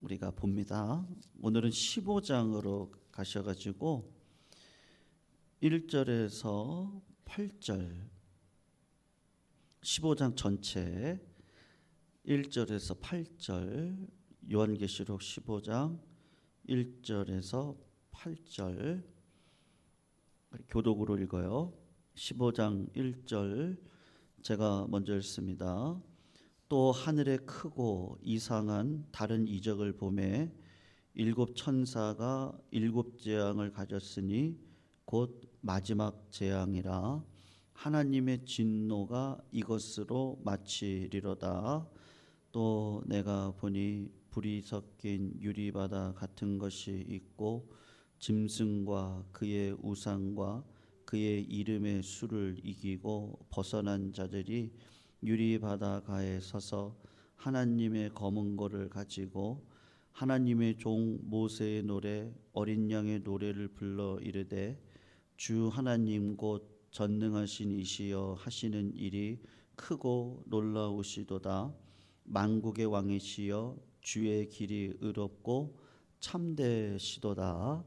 우리가 봅니다. 오늘은 15장으로 가셔가지고 1절에서 8절 15장 전체 1절에서 8절 요한계시록 15장 1절에서 8절 교독으로 읽어요. 15장 1절 제가 먼저 읽습니다. 또 하늘에 크고 이상한 다른 이적을 보매 일곱 천사가 일곱 재앙을 가졌으니 곧 마지막 재앙이라. 하나님의 진노가 이것으로 마치리로다. 또 내가 보니 불이 섞인 유리바다 같은 것이 있고 짐승과 그의 우상과 그의 이름의 수를 이기고 벗어난 자들이 유리바다가에 서서 하나님의 검은 고를 가지고 하나님의 종 모세의 노래 어린 양의 노래를 불러 이르되 주 하나님 곧 전능하신 이시여 하시는 일이 크고 놀라우시도다. 만국의 왕이시여 주의 길이 의롭고 참되시도다.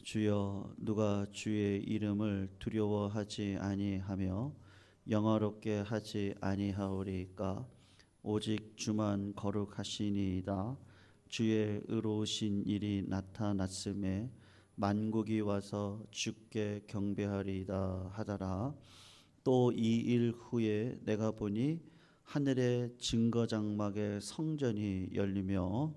주여 누가 주의 이름을 두려워하지 아니하며 영화롭게 하지 아니하오리까. 오직 주만 거룩하시니이다. 주의 의로우신 일이 나타났음에 만국이 와서 주께 경배하리이다 하더라. 또 이 일 후에 내가 보니 하늘의 증거장막의 성전이 열리며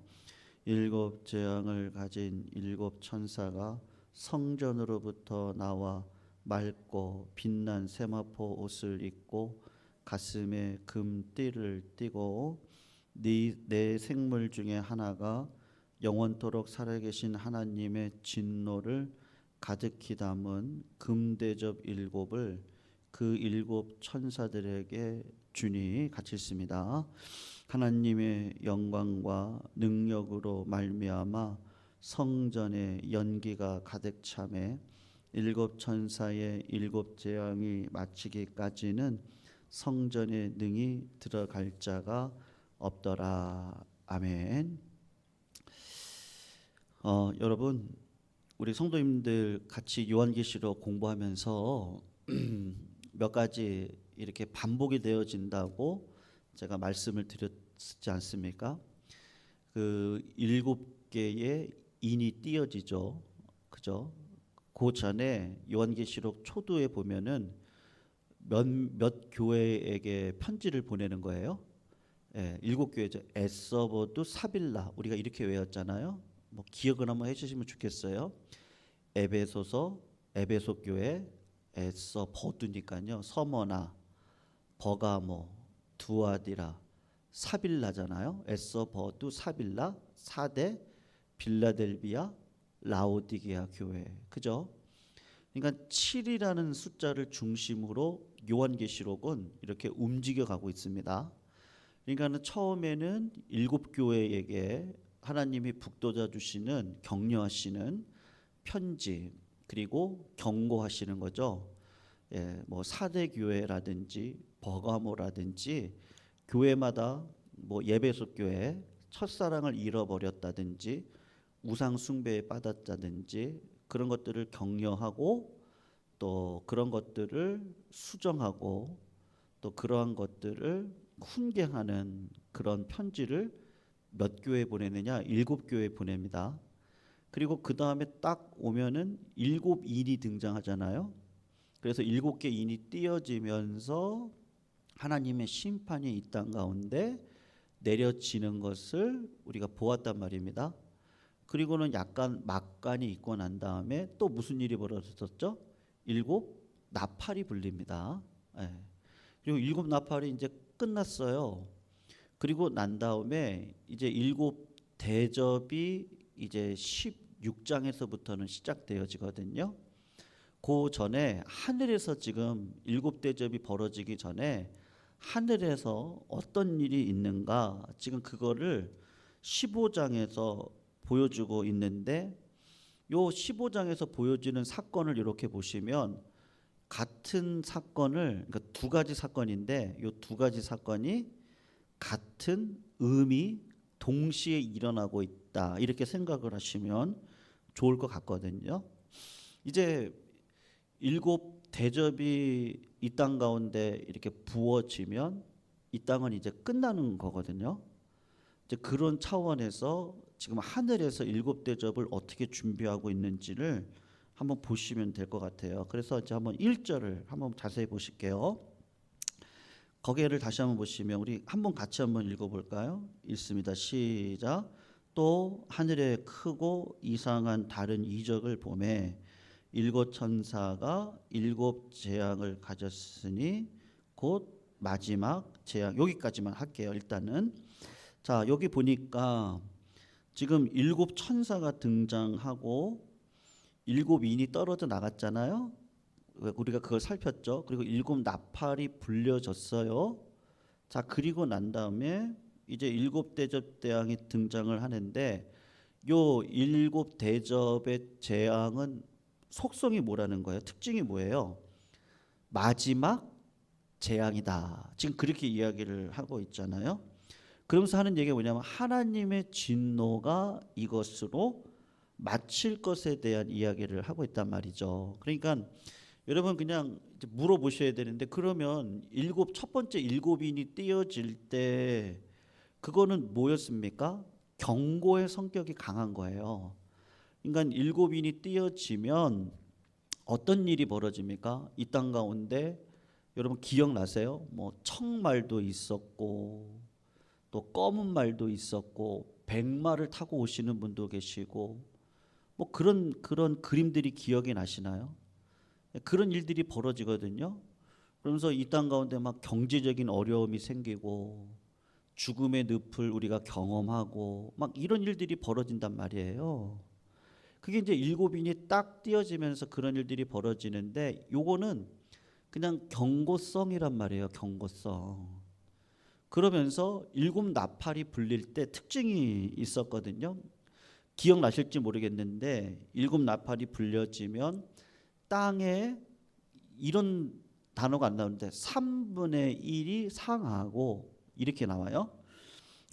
일곱 재앙을 가진 일곱 천사가 성전으로부터 나와 맑고 빛난 세마포 옷을 입고 가슴에 금띠를 띠고 네 생물 중에 하나가 영원토록 살아계신 하나님의 진노를 가득히 담은 금대접 일곱을 그 일곱 천사들에게 주니. 같이 읽습니다. 하나님의 영광과 능력으로 말미암아 성전에 연기가 가득 차매 일곱 천사의 일곱 재앙이 마치기까지는 성전에 능히 들어갈 자가 없더라. 아멘. 여러분, 우리 성도님들 같이 요한계시록 공부하면서 몇 가지 이렇게 반복이 되어진다고 제가 말씀을 드렸지 않습니까? 그 일곱 개의 인이 띄어지죠, 그죠? 그 전에 요한계시록 초두에 보면은 몇 교회에게 편지를 보내는 거예요. 예, 일곱 교회죠. 에서버두 사빌라 우리가 이렇게 외웠잖아요. 뭐 기억을 한번 해주시면 좋겠어요. 에베소서 에베소 교회, 에서버두니까요. 서머나, 버가모, 두아디라, 사빌라잖아요. 에서버두 사빌라, 사대, 빌라델비아, 라오디게아 교회, 그죠? 그러니까 7이라는 숫자를 중심으로 요한계시록은 이렇게 움직여 가고 있습니다. 그러니까 처음에는 일곱 교회에게 하나님이 북돋아 주시는 격려하시는 편지 그리고 경고하시는 거죠. 예, 뭐 사대 교회라든지 버가모라든지 교회마다 뭐 예배소 교회 첫사랑을 잃어버렸다든지 우상 숭배에 빠졌다든지 그런 것들을 격려하고 또 그런 것들을 수정하고 또 그러한 것들을 훈계하는 그런 편지를 몇 교회 보내느냐? 일곱 교회 보냅니다. 그리고 그 다음에 딱 오면은 일곱 인이 등장하잖아요. 그래서 일곱 개 인이 띄어지면서 하나님의 심판이 이 땅 가운데 내려지는 것을 우리가 보았단 말입니다. 그리고는 약간 막간이 있고 난 다음에 또 무슨 일이 벌어졌었죠? 일곱 나팔이 불립니다. 예. 그리고 일곱 나팔이 이제 끝났어요. 그리고 난 다음에 이제 일곱 대접이 이제 16장에서부터는 시작되어지거든요. 그 전에 하늘에서 지금 일곱 대접이 벌어지기 전에 하늘에서 어떤 일이 있는가 지금 그거를 15장에서 보여주고 있는데 요 15장에서 보여지는 사건을 이렇게 보시면 같은 사건을 그러니까 두 가지 사건인데 요 두 가지 사건이 같은 의미 동시에 일어나고 있다 있다 이렇게 생각을 하시면 좋을 것 같거든요. 이제 일곱 대접이 이 땅 가운데 이렇게 부어지면 이 땅은 이제 끝나는 거거든요. 이제 그런 차원에서 지금 하늘에서 일곱 대접을 어떻게 준비하고 있는지를 한번 보시면 될 것 같아요. 그래서 이제 한번 1절을 한번 자세히 보실게요. 거기를 다시 한번 보시면 우리 한번 같이 한번 읽어볼까요? 읽습니다. 시작. 또 하늘에 크고 이상한 다른 이적을 보매 일곱 천사가 일곱 재앙을 가졌으니 곧 마지막 재앙. 여기까지만 할게요. 일단은 자 여기 보니까 지금 일곱 천사가 등장하고 일곱 인이 떨어져 나갔잖아요. 우리가 그걸 살폈죠. 그리고 일곱 나팔이 불려졌어요. 자 그리고 난 다음에 이제 일곱 대접 재앙이 등장을 하는데 요 일곱 대접의 재앙은 속성이 뭐라는 거예요? 특징이 뭐예요? 마지막 재앙이다. 지금 그렇게 이야기를 하고 있잖아요. 그러면서 하는 얘기가 뭐냐면 하나님의 진노가 이것으로 마칠 것에 대한 이야기를 하고 있단 말이죠. 그러니까 여러분 그냥 물어보셔야 되는데 그러면 첫 번째 일곱인이 띄어질 때 그거는 뭐였습니까? 경고의 성격이 강한 거예요. 그러니까 일곱인이 띄어지면 어떤 일이 벌어집니까? 이 땅 가운데 여러분 기억나세요? 뭐 청말도 있었고 또 검은 말도 있었고 백마를 타고 오시는 분도 계시고 뭐 그런 그림들이 기억이 나시나요? 그런 일들이 벌어지거든요. 그러면서 이 땅 가운데 막 경제적인 어려움이 생기고 죽음의 늪을 우리가 경험하고 막 이런 일들이 벌어진단 말이에요. 그게 이제 일곱인이 딱 띄어지면서 그런 일들이 벌어지는데 요거는 그냥 경고성이란 말이에요. 경고성. 그러면서 일곱 나팔이 불릴 때 특징이 있었거든요. 기억나실지 모르겠는데 일곱 나팔이 불려지면 땅에 이런 단어가 안 나오는데 3분의 1이 상하고 이렇게 나와요.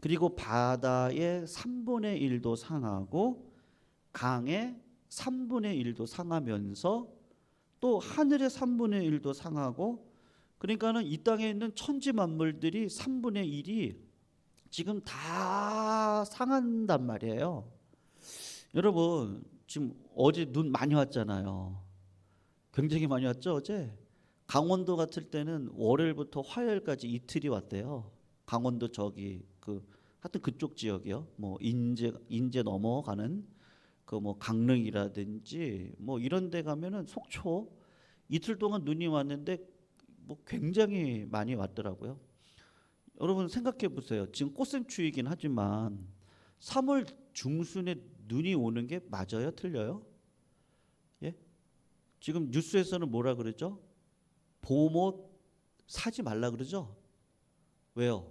그리고 바다의 3분의 1도 상하고 강의 3분의 1도 상하면서 또 하늘의 3분의 1도 상하고 그러니까는 이 땅에 있는 천지 만물들이 3분의 1이 지금 다 상한단 말이에요. 여러분 지금 어제 눈 많이 왔잖아요. 굉장히 많이 왔죠 어제. 강원도 같을 때는 월요일부터 화요일까지 이틀이 왔대요. 강원도 저기 하여튼 그쪽 지역이요. 뭐 인제 넘어가는 그 뭐 강릉이라든지 뭐 이런 데 가면은 속초 이틀 동안 눈이 왔는데 뭐 굉장히 많이 왔더라고요. 여러분 생각해 보세요. 지금 꽃샘추위이긴 하지만 3월 중순에 눈이 오는 게 맞아요? 틀려요? 예? 지금 뉴스에서는 뭐라 그러죠? 봄옷 사지 말라 그러죠? 왜요?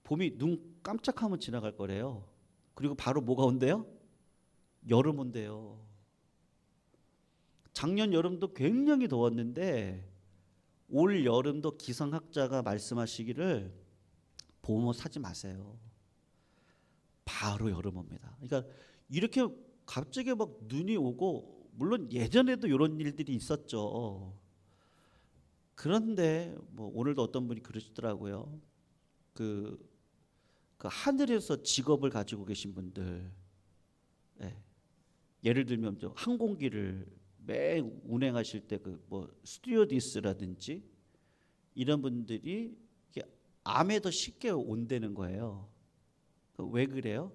봄이 눈 깜짝하면 지나갈 거래요. 그리고 바로 뭐가 온대요? 여름 온대요. 작년 여름도 굉장히 더웠는데 올 여름도 기상학자가 말씀하시기를 봄옷 사지 마세요. 바로 여름 옵니다. 그러니까 이렇게 갑자기 막 눈이 오고 물론 예전에도 이런 일들이 있었죠. 그런데 뭐 오늘도 어떤 분이 그러시더라고요. 그 하늘에서 직업을 가지고 계신 분들, 예. 예를 들면 저 항공기를 매 운행하실 때 그 뭐 스튜어디스라든지 이런 분들이 암에 더 쉽게 온다는 거예요. 왜 그래요?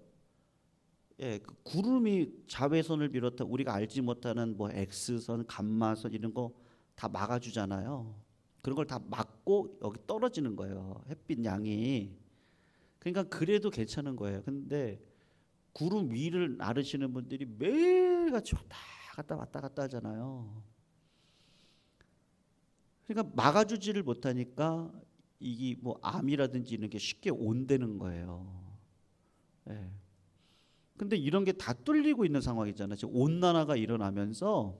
예, 그 구름이 자외선을 비롯한 우리가 알지 못하는 뭐 X선, 감마선 이런 거 다 막아주잖아요. 그런 걸 다 막고 여기 떨어지는 거예요. 햇빛 양이. 그러니까 그래도 괜찮은 거예요. 근데 구름 위를 나르시는 분들이 매일같이 왔다 갔다 하잖아요. 그러니까 막아주지를 못하니까 이게 뭐 암이라든지 이런 게 쉽게 온다는 거예요. 예. 근데 이런 게 다 뚫리고 있는 상황이잖아요. 지금 온난화가 일어나면서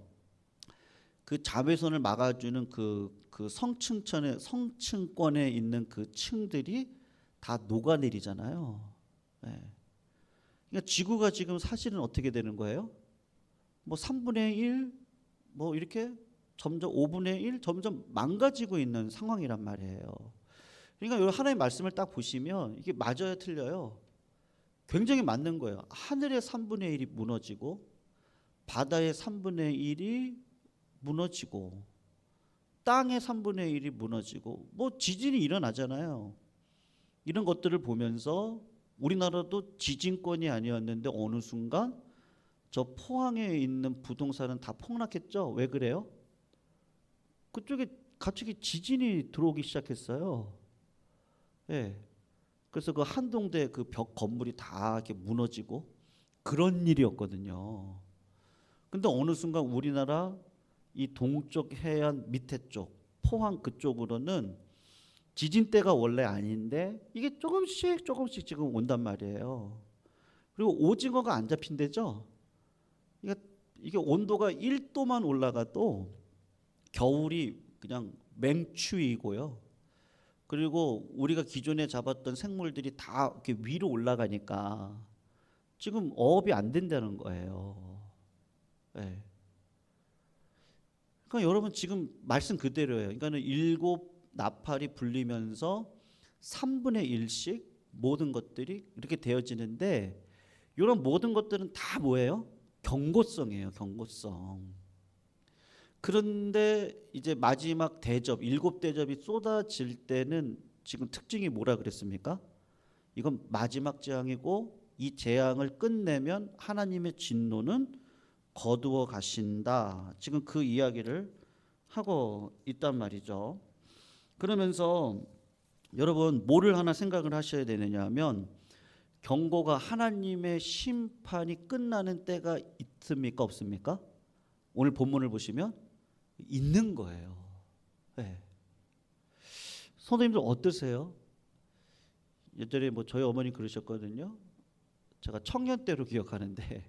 그 자외선을 막아주는 그 성층권에 있는 그 층들이 다 녹아내리잖아요. 예. 그러니까 지구가 지금 사실은 어떻게 되는 거예요? 뭐 3분의 1, 뭐 이렇게 점점 5분의 1 점점 망가지고 있는 상황이란 말이에요. 그러니까 여러분 하나님의 말씀을 딱 보시면 이게 맞아요, 틀려요? 굉장히 맞는 거예요. 하늘의 3분의 1이 무너지고 바다의 3분의 1이 무너지고 땅의 3분의 1이 무너지고 뭐 지진이 일어나잖아요. 이런 것들을 보면서 우리나라도 지진권이 아니었는데 어느 순간 저 포항에 있는 부동산은 다 폭락했죠. 왜 그래요? 그쪽에 갑자기 지진이 들어오기 시작했어요. 예. 그래서 그 한동대 그 벽 건물이 다 이렇게 무너지고 그런 일이었거든요. 근데 어느 순간 우리나라 이 동쪽 해안 밑에 쪽 포항 그쪽으로는 지진대가 원래 아닌데 이게 조금씩 조금씩 지금 온단 말이에요. 그리고 오징어가 안 잡힌대죠. 이게 온도가 1도만 올라가도 겨울이 그냥 맹추위고요. 그리고 우리가 기존에 잡았던 생물들이 다 이렇게 위로 올라가니까 지금 어업이 안 된다는 거예요. 네. 그러니까 여러분 지금 말씀 그대로예요. 그러니까는 7나팔이 불리면서 3분의 1씩 모든 것들이 이렇게 되어지는데 이런 모든 것들은 다 뭐예요? 경고성이에요. 경고성. 그런데 이제 마지막 대접, 7대접이 쏟아질 때는 지금 특징이 뭐라 그랬습니까? 이건 마지막 재앙이고 이 재앙을 끝내면 하나님의 진노는 거두어 가신다. 지금 그 이야기를 하고 있단 말이죠. 그러면서 여러분 뭐를 하나 생각을 하셔야 되느냐 하면 경고가 하나님의 심판이 끝나는 때가 있습니까? 없습니까? 오늘 본문을 보시면 있는 거예요. 네. 선생님들 어떠세요? 예전에 뭐 저희 어머니 그러셨거든요. 제가 청년 때로 기억하는데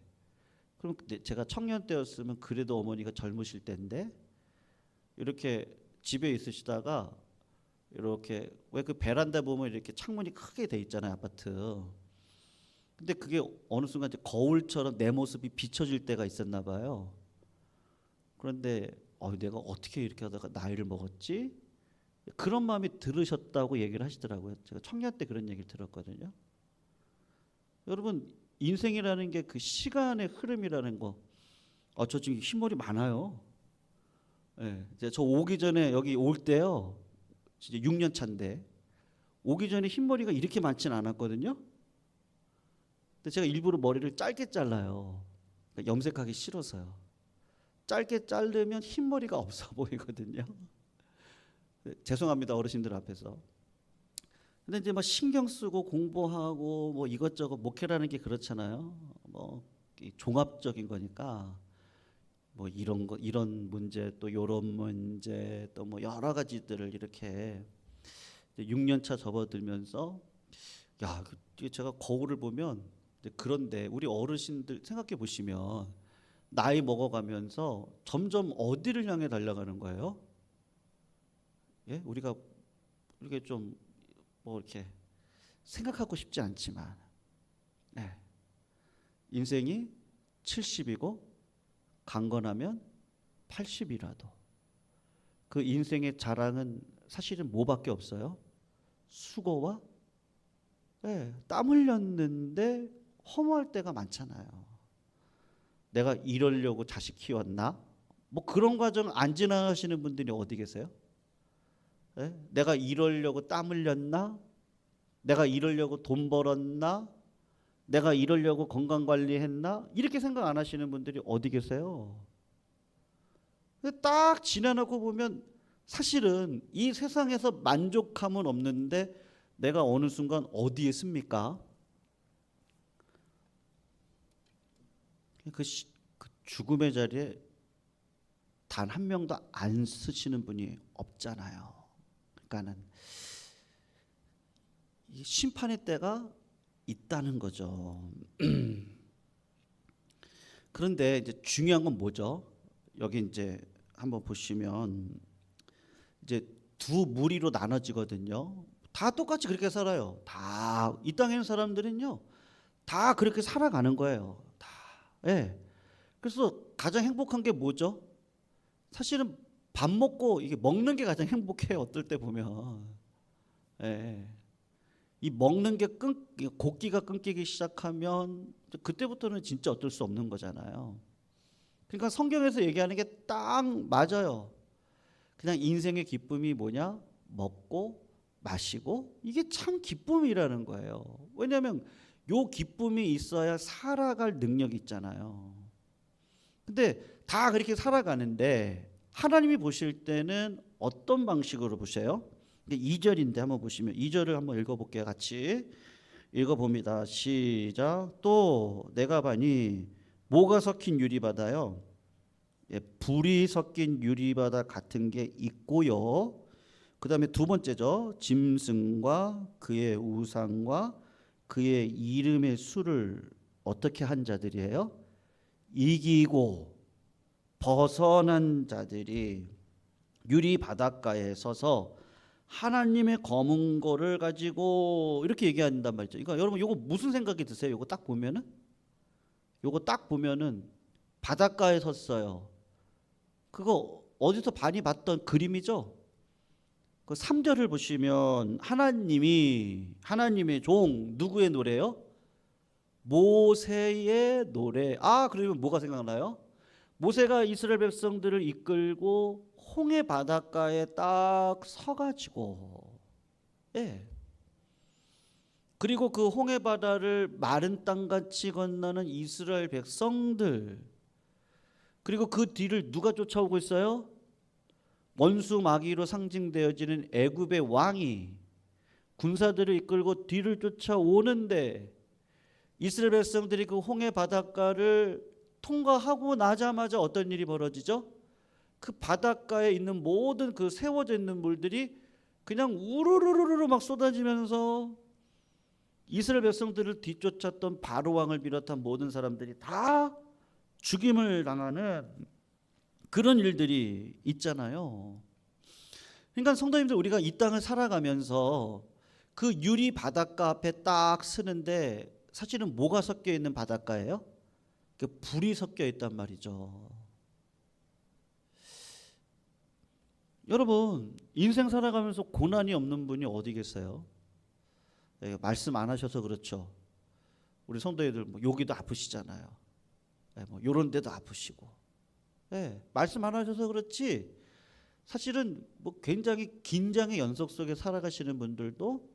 그럼 제가 청년 때였으면 그래도 어머니가 젊으실 때인데 이렇게 집에 있으시다가 이렇게 왜 그 베란다 보면 이렇게 창문이 크게 돼 있잖아요, 아파트. 근데 그게 어느 순간 이제 거울처럼 내 모습이 비춰질 때가 있었나 봐요. 그런데 내가 어떻게 이렇게 하다가 나이를 먹었지? 그런 마음이 들으셨다고 얘기를 하시더라고요. 제가 청년 때 그런 얘기를 들었거든요. 여러분 인생이라는 게 그 시간의 흐름이라는 거. 저 지금 흰머리 많아요. 예, 저 오기 전에 여기 올 때요. 진짜 6년 차인데 오기 전에 흰머리가 이렇게 많지는 않았거든요. 근데 제가 일부러 머리를 짧게 잘라요. 그러니까 염색하기 싫어서요. 짧게 자르면 흰머리가 없어 보이거든요. 죄송합니다, 어르신들 앞에서. 근데 이제 막 신경 쓰고 공부하고 뭐 이것저것 목회라는 게 그렇잖아요. 뭐 종합적인 거니까 뭐 이런 거 이런 문제 또 요런 문제 또 뭐 여러 가지들을 이렇게 6년 차 접어들면서 제가 거울을 보면 그런데 우리 어르신들 생각해 보시면 나이 먹어가면서 점점 어디를 향해 달려가는 거예요? 예? 우리가 이렇게 좀 뭐 이렇게 생각하고 싶지 않지만 인생이 70이고 강건하면 80이라도 그 인생의 자랑은 사실은 뭐밖에 없어요? 수고와 땀 흘렸는데 허무할 때가 많잖아요. 내가 이러려고 자식 키웠나? 뭐 그런 과정 안 지나가시는 분들이 어디 계세요? 내가 이러려고 땀 흘렸나? 내가 이러려고 돈 벌었나? 내가 이러려고 건강관리했나? 이렇게 생각 안 하시는 분들이 어디 계세요? 딱 지나놓고 보면 사실은 이 세상에서 만족함은 없는데 내가 어느 순간 어디에 씁니까? 그 죽음의 자리에 단 한 명도 안 쓰시는 분이 없잖아요. 그러니까는 이 심판의 때가 있다는 거죠. 그런데 이제 중요한 건 뭐죠? 여기 이제 한번 보시면 이제 두 무리로 나눠지거든요. 다 똑같이 그렇게 살아요. 다 이 땅에 있는 사람들은요, 다 그렇게 살아가는 거예요. 다. 예. 그래서 가장 행복한 게 뭐죠? 사실은 밥 먹고 이게 먹는 게 가장 행복해요. 어떨 때 보면. 예. 이 먹는 게 곡기가 끊기기 시작하면 그때부터는 진짜 어쩔 수 없는 거잖아요. 그러니까 성경에서 얘기하는 게 딱 맞아요. 그냥 인생의 기쁨이 뭐냐? 먹고 마시고 이게 참 기쁨이라는 거예요. 왜냐하면 요 기쁨이 있어야 살아갈 능력이 있잖아요. 근데 다 그렇게 살아가는데 하나님이 보실 때는 어떤 방식으로 보세요? 2절인데 한번 보시면 2절을 한번 읽어볼게요. 같이 읽어봅니다. 시작. 또 내가 보니 뭐가 섞인 유리바다요? 예, 불이 섞인 유리바다 같은 게 있고요. 그 다음에 두 번째죠. 짐승과 그의 우상과 그의 이름의 수를 어떻게 한 자들이에요? 이기고 벗어난 자들이 유리 바닷가에 서서 하나님의 검은 고를 가지고 이렇게 얘기한단 말이죠. 그러니까 여러분 이거 무슨 생각이 드세요? 이거 딱 보면은 바닷가에 섰어요. 그거 어디서 많이 봤던 그림이죠? 그 3절을 보시면 하나님의 종 누구의 노래요? 모세의 노래. 그러면 뭐가 생각나요? 모세가 이스라엘 백성들을 이끌고 홍해 바닷가에 딱 서가지고, 예. 그리고 그 홍해 바다를 마른 땅같이 건너는 이스라엘 백성들, 그리고 그 뒤를 누가 쫓아오고 있어요? 원수 마귀로 상징되어지는 애굽의 왕이 군사들을 이끌고 뒤를 쫓아오는데 이스라엘 백성들이 그 홍해 바닷가를 통과하고 나자마자 어떤 일이 벌어지죠? 그 바닷가에 있는 모든 그 세워져 있는 물들이 그냥 우르르르르 막 쏟아지면서 이스라엘 백성들을 뒤쫓았던 바로 왕을 비롯한 모든 사람들이 다 죽임을 당하는 그런 일들이 있잖아요. 그러니까 성도님들, 우리가 이 땅을 살아가면서 그 유리 바닷가 앞에 딱 서는데 사실은 뭐가 섞여 있는 바닷가예요? 그 불이 섞여 있단 말이죠. 여러분, 인생 살아가면서 고난이 없는 분이 어디 계세요? 네, 말씀 안 하셔서 그렇죠. 우리 성도님들 뭐 여기도 아프시잖아요. 네, 뭐 이런 데도 아프시고. 네, 말씀 안 하셔서 그렇지. 사실은 뭐 굉장히 긴장의 연속 속에 살아가시는 분들도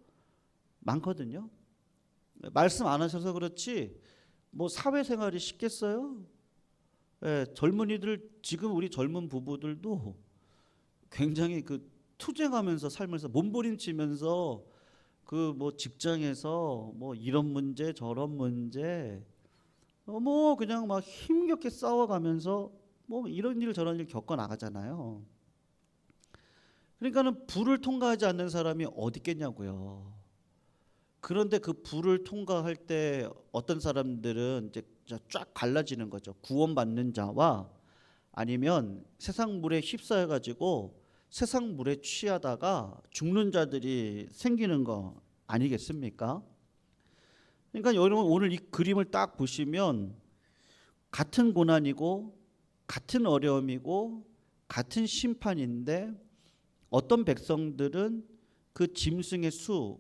많거든요. 네, 말씀 안 하셔서 그렇지. 뭐 사회생활이 쉽겠어요? 네, 젊은이들, 지금 우리 젊은 부부들도 굉장히 그 투쟁하면서 살면서 몸부림치면서 그 뭐 직장에서 뭐 이런 문제 저런 문제 뭐 그냥 막 힘겹게 싸워가면서 뭐 이런 일 저런 일 겪어 나가잖아요. 그러니까는 불을 통과하지 않는 사람이 어디 있겠냐고요. 그런데 그 불을 통과할 때 어떤 사람들은 이제 쫙 갈라지는 거죠. 구원받는 자와 아니면 세상 물에 휩싸여 가지고 세상 물에 취하다가 죽는 자들이 생기는 거 아니겠습니까? 그러니까 여러분, 오늘 이 그림을 딱 보시면 같은 고난이고 같은 어려움이고 같은 심판인데 어떤 백성들은 그 짐승의 수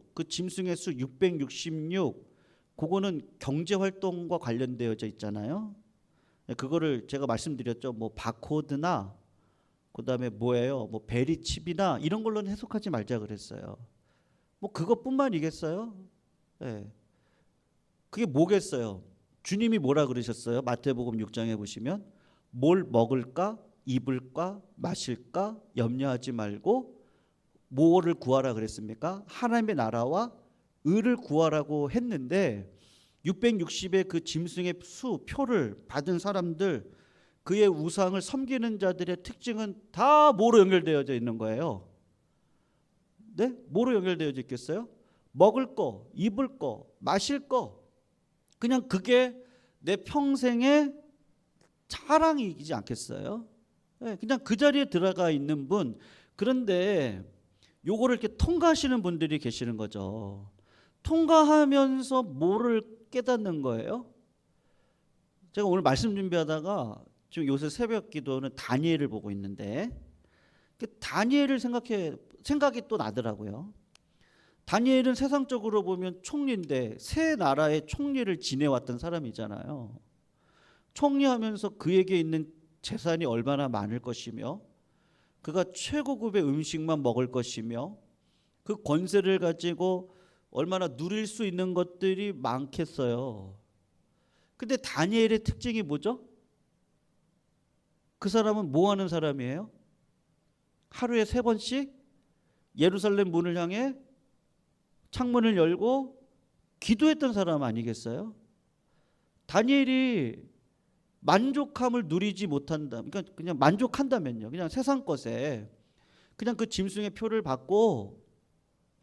666, 그거는 경제 활동과 관련되어져 있잖아요. 그거를 제가 말씀드렸죠. 뭐 바코드나 그다음에 뭐예요? 뭐 베리칩이나 이런 걸로는 해석하지 말자 그랬어요. 뭐 그것뿐만이겠어요? 네. 그게 뭐겠어요? 주님이 뭐라 그러셨어요? 마태복음 6장에 보시면 뭘 먹을까, 입을까, 마실까 염려하지 말고 뭐를 구하라 그랬습니까? 하나님의 나라와 의를 구하라고 했는데 660의 그 짐승의 수 표를 받은 사람들, 그의 우상을 섬기는 자들의 특징은 다 뭐로 연결되어져 있는 거예요? 네? 뭐로 연결되어져 있겠어요? 먹을 거, 입을 거, 마실 거. 그냥 그게 내 평생의 자랑이지 않겠어요? 네, 그냥 그 자리에 들어가 있는 분. 그런데 요거를 이렇게 통과하시는 분들이 계시는 거죠. 통과하면서 뭐를 깨닫는 거예요. 제가 오늘 말씀 준비하다가 지금 요새 새벽 기도는 다니엘을 보고 있는데 다니엘을 생각이 또 나더라고요. 다니엘은 세상적으로 보면 총리인데 세 나라의 총리를 지내왔던 사람이잖아요. 총리하면서 그에게 있는 재산이 얼마나 많을 것이며 그가 최고급의 음식만 먹을 것이며 그 권세를 가지고 얼마나 누릴 수 있는 것들이 많겠어요. 근데 다니엘의 특징이 뭐죠? 그 사람은 뭐 하는 사람이에요? 하루에 3번씩 예루살렘 문을 향해 창문을 열고 기도했던 사람 아니겠어요? 다니엘이 만족함을 누리지 못한다. 그러니까 그냥 만족한다면요. 그냥 세상 것에 그냥 그 짐승의 표를 받고,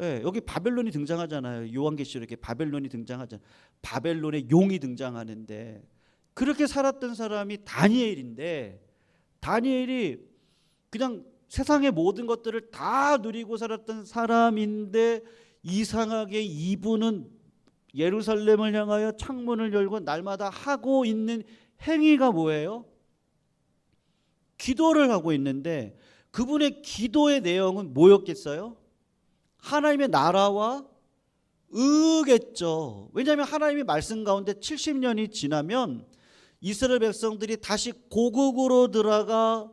예, 여기 바벨론이 등장하잖아요. 요한계시록에 이렇게 바벨론이 등장하잖아요. 바벨론의 용이 등장하는데 그렇게 살았던 사람이 다니엘인데 다니엘이 그냥 세상의 모든 것들을 다 누리고 살았던 사람인데 이상하게 이분은 예루살렘을 향하여 창문을 열고 날마다 하고 있는 행위가 뭐예요? 기도를 하고 있는데 그분의 기도의 내용은 뭐였겠어요? 하나님의 나라와 의겠죠. 왜냐하면 하나님의 말씀 가운데 70년이 지나면 이스라엘 백성들이 다시 고국으로 들어가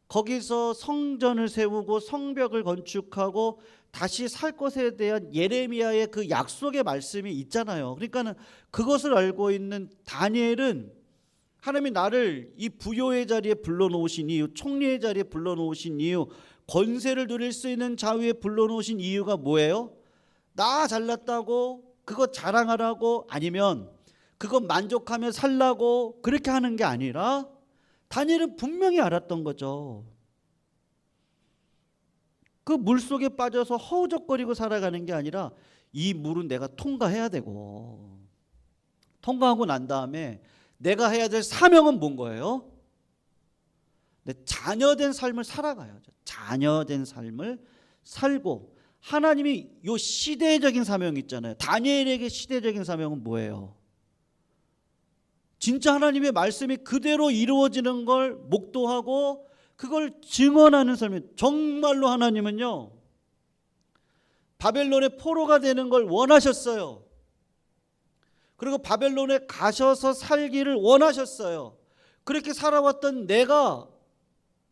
거기서 성전을 세우고 성벽을 건축하고 다시 살 것에 대한 예레미야의 그 약속의 말씀이 있잖아요. 그러니까는 그것을 알고 있는 다니엘은 하나님이 나를 이 부요의 자리에 불러놓으신 이유, 총리의 자리에 불러놓으신 이유, 권세를 누릴 수 있는 자유에 불러놓으신 이유가 뭐예요? 나 잘났다고 그거 자랑하라고 아니면 그거 만족하며 살라고 그렇게 하는 게 아니라 다니엘은 분명히 알았던 거죠. 그 물속에 빠져서 허우적거리고 살아가는 게 아니라 이 물은 내가 통과해야 되고 통과하고 난 다음에 내가 해야 될 사명은 뭔 거예요? 내 자녀된 삶을 살아가야죠. 자녀된 삶을 살고 하나님이 요 시대적인 사명이 있잖아요. 다니엘에게 시대적인 사명은 뭐예요? 진짜 하나님의 말씀이 그대로 이루어지는 걸 목도하고 그걸 증언하는 삶이 정말로 하나님은요 바벨론의 포로가 되는 걸 원하셨어요. 그리고 바벨론에 가셔서 살기를 원하셨어요. 그렇게 살아왔던 내가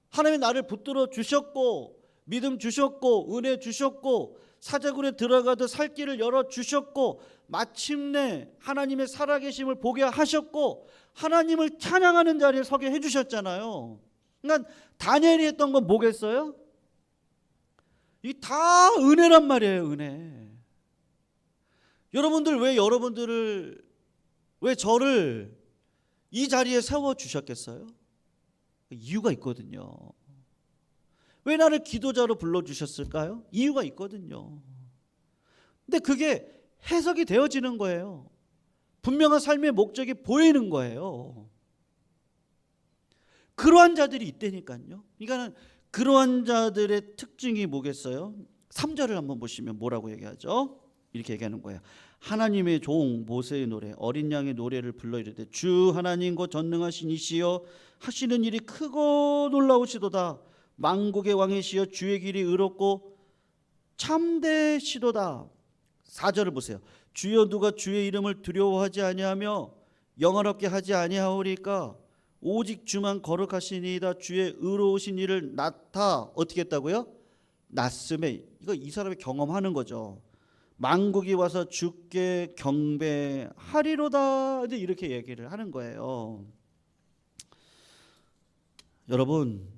하나님이 나를 붙들어 주셨고 믿음 주셨고 은혜 주셨고 사자굴에 들어가도 살 길을 열어 주셨고 마침내 하나님의 살아계심을 보게 하셨고 하나님을 찬양하는 자리에 서게 해주셨잖아요. 그러니까 다니엘이 했던 건 뭐겠어요? 이 다 은혜란 말이에요. 은혜. 여러분들 왜 저를 이 자리에 세워주셨겠어요? 이유가 있거든요. 왜 나를 기도자로 불러주셨을까요? 이유가 있거든요. 근데 그게 해석이 되어지는 거예요. 분명한 삶의 목적이 보이는 거예요. 그러한 자들이 있다니까요. 그러니까 그러한 자들의 특징이 뭐겠어요? 3절을 한번 보시면 뭐라고 얘기하죠? 이렇게 얘기하는 거예요. 하나님의 종 모세의 노래 어린 양의 노래를 불러 이르되 주 하나님 곧 전능하신 이시여 하시는 일이 크고 놀라우시도다. 만국의 왕이시여 주의 길이 의롭고 참되시도다. 4절을 보세요. 주여 누가 주의 이름을 두려워하지 아니하며 영화롭게 하지 아니하오리까 오직 주만 거룩하시니이다. 주의 의로우신 일을 어떻게 했다고요? 났음에 이거 이 사람이 경험하는 거죠. 만국이 와서 주께 경배하리로다. 이렇게 얘기를 하는 거예요. 여러분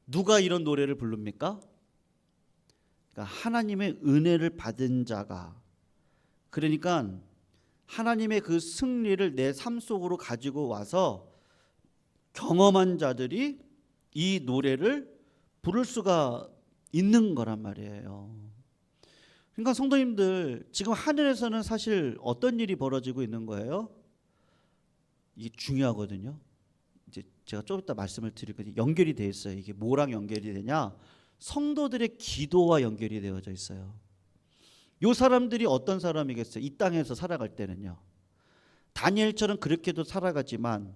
누가 이런 노래를 부릅니까? 그러니까 하나님의 은혜를 받은 자가 그러니까 하나님의 그 승리를 내 삶 속으로 가지고 와서 경험한 자들이 이 노래를 부를 수가 있는 거란 말이에요. 그러니까 성도님들 지금 하늘에서는 사실 어떤 일이 벌어지고 있는 거예요? 이게 중요하거든요. 이제 제가 좀 이따 말씀을 드릴 건데 연결이 돼 있어요. 이게 뭐랑 연결이 되냐? 성도들의 기도와 연결이 되어져 있어요. 이 사람들이 어떤 사람이겠어요? 이 땅에서 살아갈 때는요. 다니엘처럼 그렇게도 살아가지만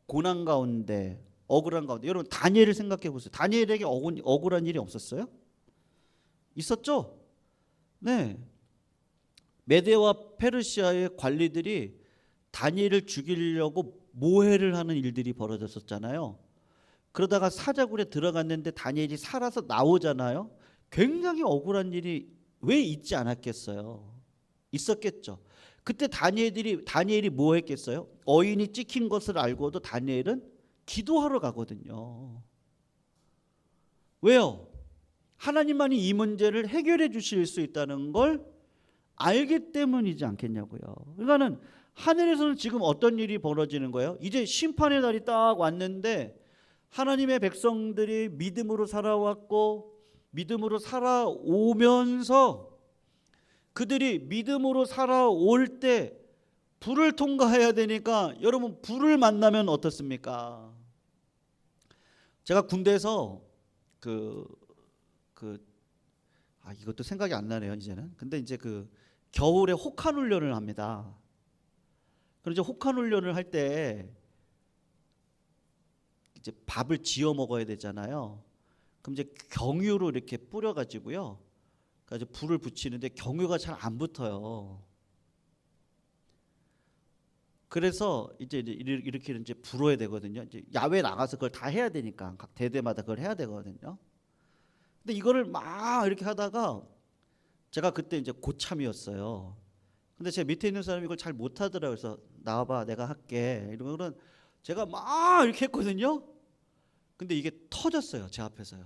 고난 가운데, 억울한 가운데, 여러분 다니엘을 생각해 보세요. 다니엘에게 억울한 일이 없었어요? 있었죠? 네. 메데와 페르시아의 관리들이 다니엘을 죽이려고 모해를 하는 일들이 벌어졌었잖아요. 그러다가 사자굴에 들어갔는데 다니엘이 살아서 나오잖아요. 굉장히 억울한 일이 왜 있지 않았겠어요? 있었겠죠. 그때 다니엘이 뭐 했겠어요? 어인이 찍힌 것을 알고도 다니엘은 기도하러 가거든요. 왜요? 하나님만이 이 문제를 해결해 주실 수 있다는 걸 알기 때문이지 않겠냐고요. 그러니까는 하늘에서는 지금 어떤 일이 벌어지는 거예요? 이제 심판의 날이 딱 왔는데 하나님의 백성들이 믿음으로 살아왔고 믿음으로 살아오면서 그들이 믿음으로 살아올 때 불을 통과해야 되니까 여러분 불을 만나면 어떻습니까? 제가 군대에서 이것도 생각이 안 나네요 이제는. 근데 이제 겨울에 혹한 훈련을 합니다. 그럼 이제 혹한 훈련을 할 때 이제 밥을 지어 먹어야 되잖아요. 그럼 이제 경유로 이렇게 뿌려가지고요. 그래서 불을 붙이는데 경유가 잘 안 붙어요. 그래서 이제 이렇게 이제 불어야 되거든요. 이제 야외 나가서 그걸 다 해야 되니까 각 대대마다 그걸 해야 되거든요. 근데 이거를 막 이렇게 하다가 제가 그때 이제 고참이었어요. 근데 제 밑에 있는 사람이 이걸 잘 못하더라고요. 그래서 나와봐, 내가 할게. 이러면 제가 막 이렇게 했거든요. 근데 이게 터졌어요, 제 앞에서요.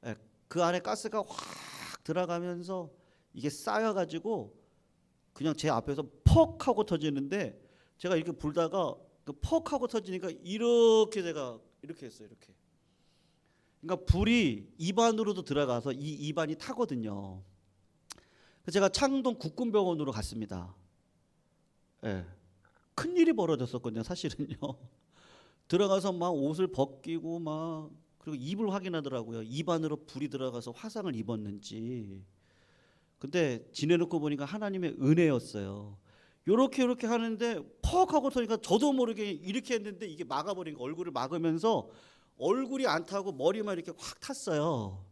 예, 그 안에 가스가 확 들어가면서 이게 쌓여가지고 그냥 제 앞에서 퍽 하고 터지는데 제가 이렇게 불다가 퍽 하고 터지니까 이렇게 제가 이렇게 했어요, 이렇게. 그러니까 불이 입안으로도 들어가서 이 입안이 타거든요. 그래서 제가 창동 국군병원으로 갔습니다. 예. 큰 일이 벌어졌었거든요, 사실은요. 들어가서 막 옷을 벗기고 막 그리고 입을 확인하더라고요. 입안으로 불이 들어가서 화상을 입었는지. 근데 지내놓고 보니까 하나님의 은혜였어요. 요렇게 하는데 퍽 하고 터니까 저도 모르게 이렇게 했는데 이게 막아버리니까 얼굴을 막으면서 얼굴이 안 타고 머리만 이렇게 확 탔어요.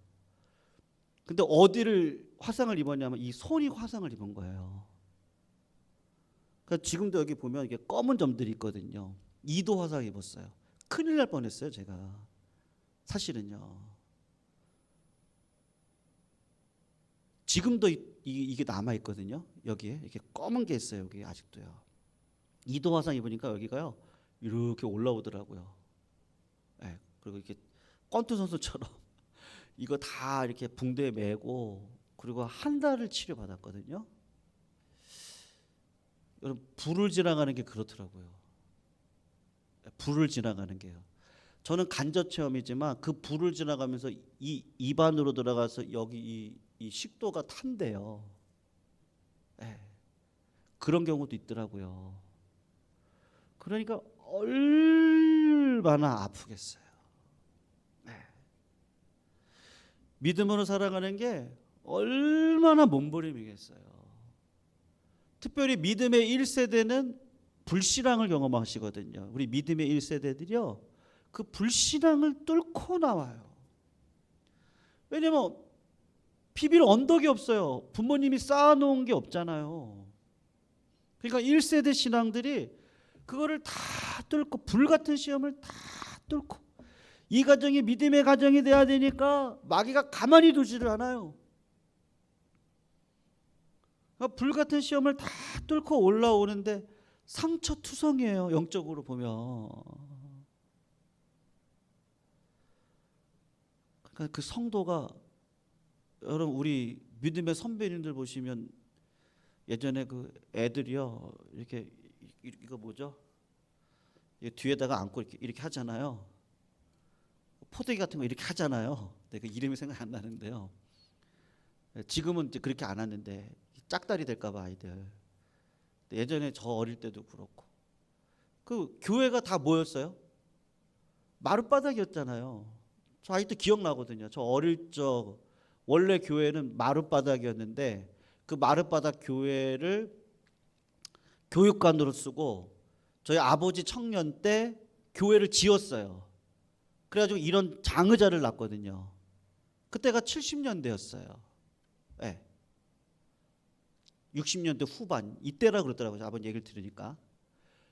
근데 어디를 화상을 입었냐면 이 손이 화상을 입은 거예요. 그러니까 지금도 여기 보면 이게 검은 점들이 있거든요. 2도 화상 입었어요. 큰일 날 뻔했어요, 제가. 사실은요. 지금도 이게 남아 있거든요. 여기에 이렇게 검은 게 있어요. 여기 아직도요. 2도 화상 입으니까 여기가요 이렇게 올라오더라고요. 네, 그리고 이렇게 권투 선수처럼 이거 다 이렇게 붕대에 메고 그리고 한 달을 치료 받았거든요. 여러분 불을 지나가는 게 그렇더라고요. 불을 지나가는 게요. 저는 간접 체험이지만 그 불을 지나가면서 이 입안으로 들어가서 여기 이 식도가 탄대요. 네. 그런 경우도 있더라고요. 그러니까 얼마나 아프겠어요. 네. 믿음으로 살아가는 게 얼마나 몸부림이겠어요. 특별히 믿음의 1세대는 불신앙을 경험하시거든요. 우리 믿음의 1세대들이요. 그 불신앙을 뚫고 나와요. 왜냐면 비빌 언덕이 없어요. 부모님이 쌓아놓은 게 없잖아요. 그러니까 1세대 신앙들이 그거를 다 뚫고 불같은 시험을 다 뚫고 이 가정이 믿음의 가정이 돼야 되니까 마귀가 가만히 두지를 않아요. 그러니까 불같은 시험을 다 뚫고 올라오는데 상처투성이에요. 영적으로 보면. 그러니까 그 성도가 여러분 우리 믿음의 선배님들 보시면 예전에 그 애들이요 이렇게 이거 뭐죠? 뒤에다가 안고 이렇게 하잖아요. 포대기 같은 거 이렇게 하잖아요. 근데 그 이름이 생각 안 나는데요. 지금은 이제 그렇게 안 하는데 짝다리 될까봐 아이들. 예전에 저 어릴 때도 그렇고 그 교회가 다 뭐였어요? 마룻바닥이었잖아요. 저 아직도 기억나거든요. 저 어릴 적 원래 교회는 마룻바닥이었는데 그 마룻바닥 교회를 교육관으로 쓰고 저희 아버지 청년 때 교회를 지었어요. 그래가지고 이런 장의자를 낳았거든요. 그때가 70년대였어요. 네. 60년대 후반 이때라 그러더라고요. 아버지 얘기를 들으니까.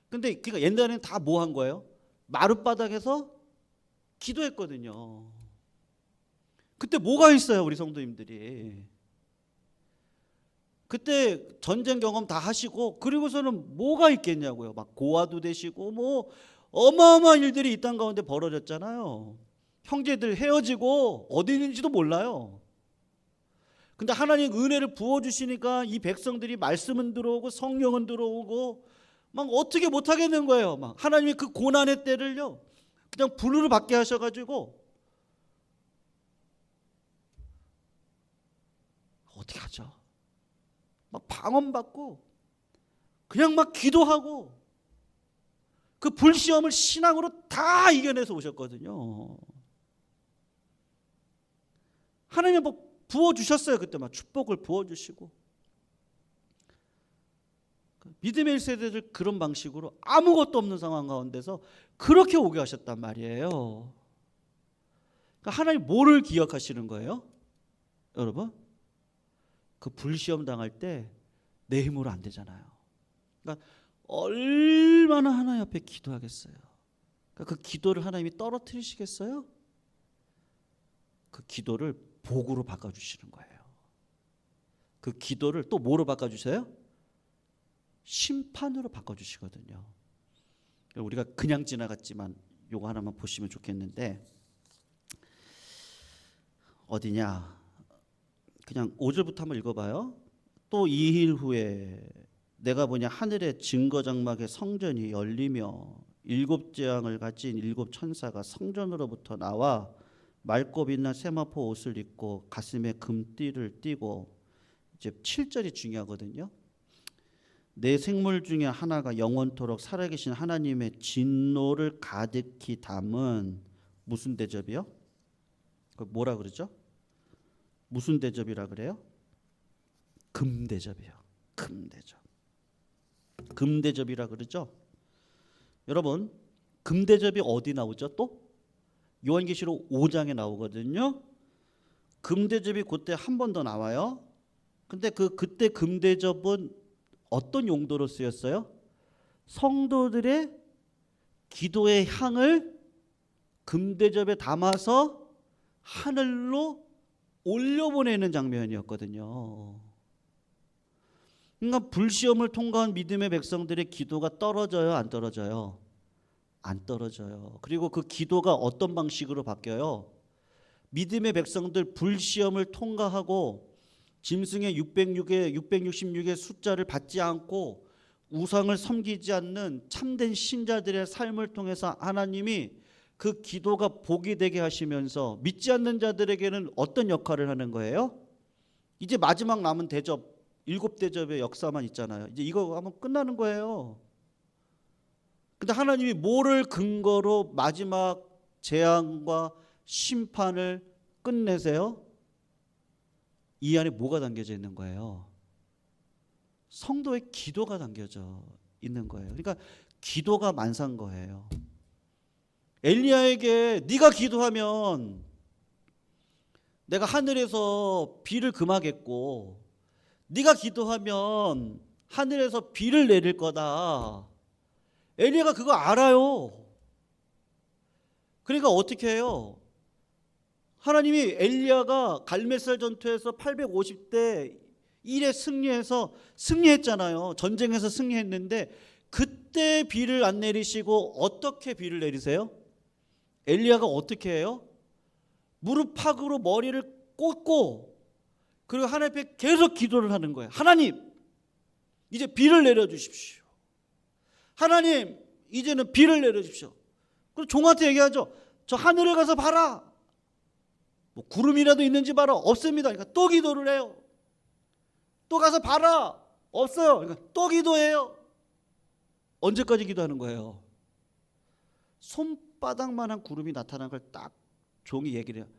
근데 그러니까 옛날에는 다 뭐 한 거예요? 마룻바닥에서 기도했거든요. 그때 뭐가 있어요, 우리 성도님들이? 그때 전쟁 경험 다 하시고 그리고서는 뭐가 있겠냐고요. 막 고아도 되시고 뭐 어마어마한 일들이 이 땅 가운데 벌어졌잖아요. 형제들 헤어지고 어디 있는지도 몰라요. 근데 하나님 은혜를 부어주시니까 이 백성들이 말씀은 들어오고 성령은 들어오고 막 어떻게 못하겠는 거예요. 막 하나님이 그 고난의 때를요 그냥 불을 받게 하셔가지고 어떻게 하죠? 막 방언받고 그냥 막 기도하고 그 불시험을 신앙으로 다 이겨내서 오셨거든요. 하나님 뭐 부어주셨어요. 그때 막 축복을 부어주시고 믿음의 1세대들 그런 방식으로 아무것도 없는 상황 가운데서 그렇게 오게 하셨단 말이에요. 그러니까 하나님 뭐를 기억하시는 거예요? 여러분 그 불시험 당할 때 내 힘으로 안 되잖아요. 그러니까 얼마나 하나님 앞에 기도하겠어요. 그러니까 그 기도를 하나님이 떨어뜨리시겠어요? 그 기도를 복으로 바꿔주시는 거예요. 그 기도를 또 뭐로 바꿔주세요? 심판으로 바꿔주시거든요. 우리가 그냥 지나갔지만 요거 하나만 보시면 좋겠는데 어디냐? 그냥 5절부터 한번 읽어봐요. 또 2일 후에 내가 보냐 하늘의 증거장막의 성전이 열리며 7 재앙을 가진 7 천사가 성전으로부터 나와 맑고 빛난 세마포 옷을 입고 가슴에 금띠를 띠고 이제 7절이 중요하거든요. 내 생물 중에 하나가 영원토록 살아계신 하나님의 진노를 가득히 담은 무슨 대접이요? 뭐라 그러죠? 무슨 대접이라 그래요? 금대접이요. 금대접. 금대접이라 그러죠. 여러분 금대접이 어디 나오죠? 또 요한계시록 5장에 나오거든요. 금대접이 그때 한 번 더 나와요. 근데 그때 금대접은 어떤 용도로 쓰였어요? 성도들의 기도의 향을 금대접에 담아서 하늘로 올려보내는 장면이었거든요. 그러니까 불시험을 통과한 믿음의 백성들의 기도가 떨어져요, 안 떨어져요? 안 떨어져요. 그리고 그 기도가 어떤 방식으로 바뀌어요? 믿음의 백성들 불시험을 통과하고 짐승의 666의 숫자를 받지 않고 우상을 섬기지 않는 참된 신자들의 삶을 통해서 하나님이 그 기도가 복이 되게 하시면서 믿지 않는 자들에게는 어떤 역할을 하는 거예요? 이제 마지막 남은 대접 7 대접의 역사만 있잖아요. 이제 이거 하면 끝나는 거예요. 근데 하나님이 뭐를 근거로 마지막 재앙과 심판을 끝내세요? 이 안에 뭐가 담겨져 있는 거예요? 성도의 기도가 담겨져 있는 거예요. 그러니까 기도가 만산 거예요. 엘리야에게 네가 기도하면 내가 하늘에서 비를 금하겠고 네가 기도하면 하늘에서 비를 내릴 거다. 엘리야가 그거 알아요. 그러니까 어떻게 해요? 하나님이 엘리야가 갈멜살 전투에서 850대 1에 승리했잖아요. 전쟁에서 승리했는데 그때 비를 안 내리시고 어떻게 비를 내리세요? 엘리야가 어떻게 해요? 무릎팍으로 머리를 꽂고 그리고 하나님 앞에 계속 기도를 하는 거예요. 하나님 이제 비를 내려주십시오. 하나님 이제는 비를 내려주십시오. 그리고 종한테 얘기하죠. 저 하늘에 가서 봐라. 뭐 구름이라도 있는지 봐라. 없습니다. 그러니까 또 기도를 해요. 또 가서 봐라. 없어요. 그러니까 또 기도해요. 언제까지 기도하는 거예요? 손바닥만한 구름이 나타난 걸 딱 종이 얘기를 해요.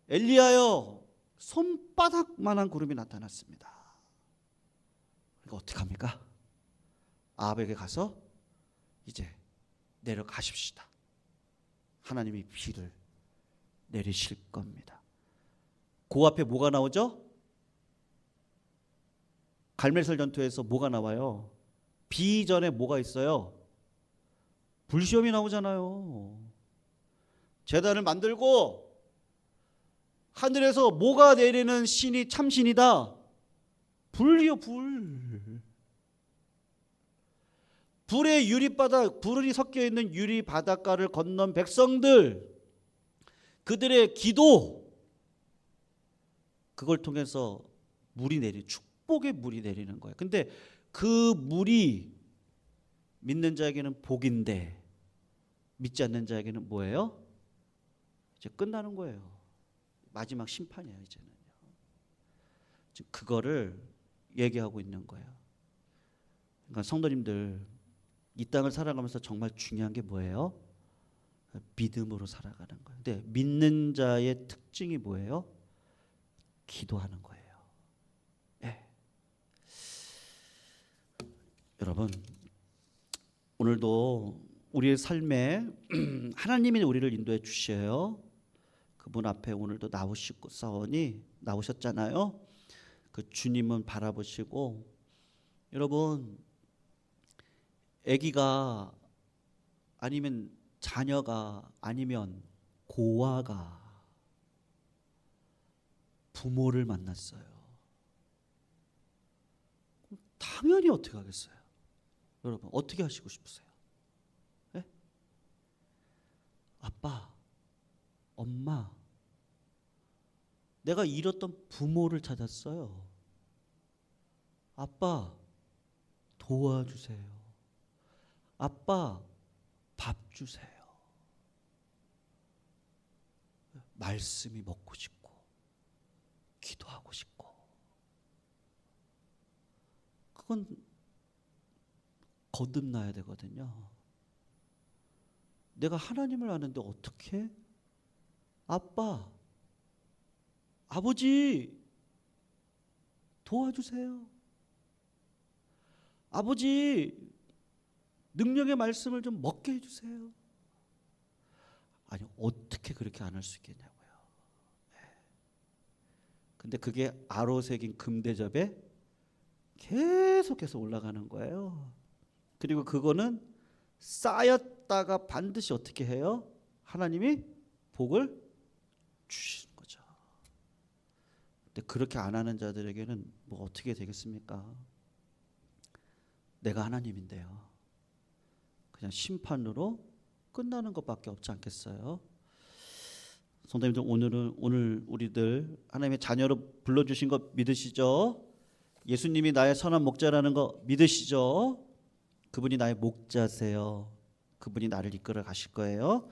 엘리야요, 손바닥만한 구름이 나타났습니다. 그러니까 어떻게 합니까? 아합에게 가서 이제 내려가십시다. 하나님이 비를 내리실 겁니다. 그 앞에 뭐가 나오죠? 갈멜살 전투에서 뭐가 나와요? 비 전에 뭐가 있어요? 불시험이 나오잖아요. 제단을 만들고 하늘에서 뭐가 내리는 신이 참신이다. 불이요, 불. 불의 유리바닥, 불이 섞여 있는 유리 바닷가를 건넌 백성들, 그들의 기도, 그걸 통해서 물이 축복의 물이 내리는 거예요. 근데 그 물이 믿는 자에게는 복인데 믿지 않는 자에게는 뭐예요? 이제 끝나는 거예요. 마지막 심판이에요, 이제는요. 지금 그거를 얘기하고 있는 거예요. 그러니까 성도님들, 이 땅을 살아가면서 정말 중요한 게 뭐예요? 믿음으로 살아가는 거예요. 근데 믿는 자의 특징이 뭐예요? 기도하는 거예요. 네. 여러분, 오늘도 우리의 삶에 하나님이 우리를 인도해 주셔요. 그분 앞에 오늘도 나오셨잖아요. 그 주님은 바라보시고, 여러분, 아기가 아니면 자녀가 아니면 고아가 부모를 만났어요. 당연히 어떻게 하겠어요? 여러분, 어떻게 하시고 싶으세요? 네? 아빠, 엄마, 내가 잃었던 부모를 찾았어요. 아빠, 도와주세요. 아빠, 밥 주세요. 말씀이 먹고 싶고 기도하고 싶고. 그건 거듭나야 되거든요. 내가 하나님을 아는데 어떻게? 아빠, 아버지, 도와주세요. 아버지, 능력의 말씀을 좀 먹게 해주세요. 아니, 어떻게 그렇게 안 할 수 있겠냐고요. 근데 그게 아로 새긴 금대접에 계속해서 올라가는 거예요. 그리고 그거는 쌓였다가 반드시 어떻게 해요? 하나님이 복을 주시는 거죠. 근데 그렇게 안 하는 자들에게는 뭐 어떻게 되겠습니까? 내가 하나님인데요. 그냥 심판으로 끝나는 것밖에 없지 않겠어요? 성도님들, 오늘 우리들 하나님의 자녀로 불러주신 거 믿으시죠? 예수님이 나의 선한 목자라는 거 믿으시죠? 그분이 나의 목자세요. 그분이 나를 이끌어 가실 거예요.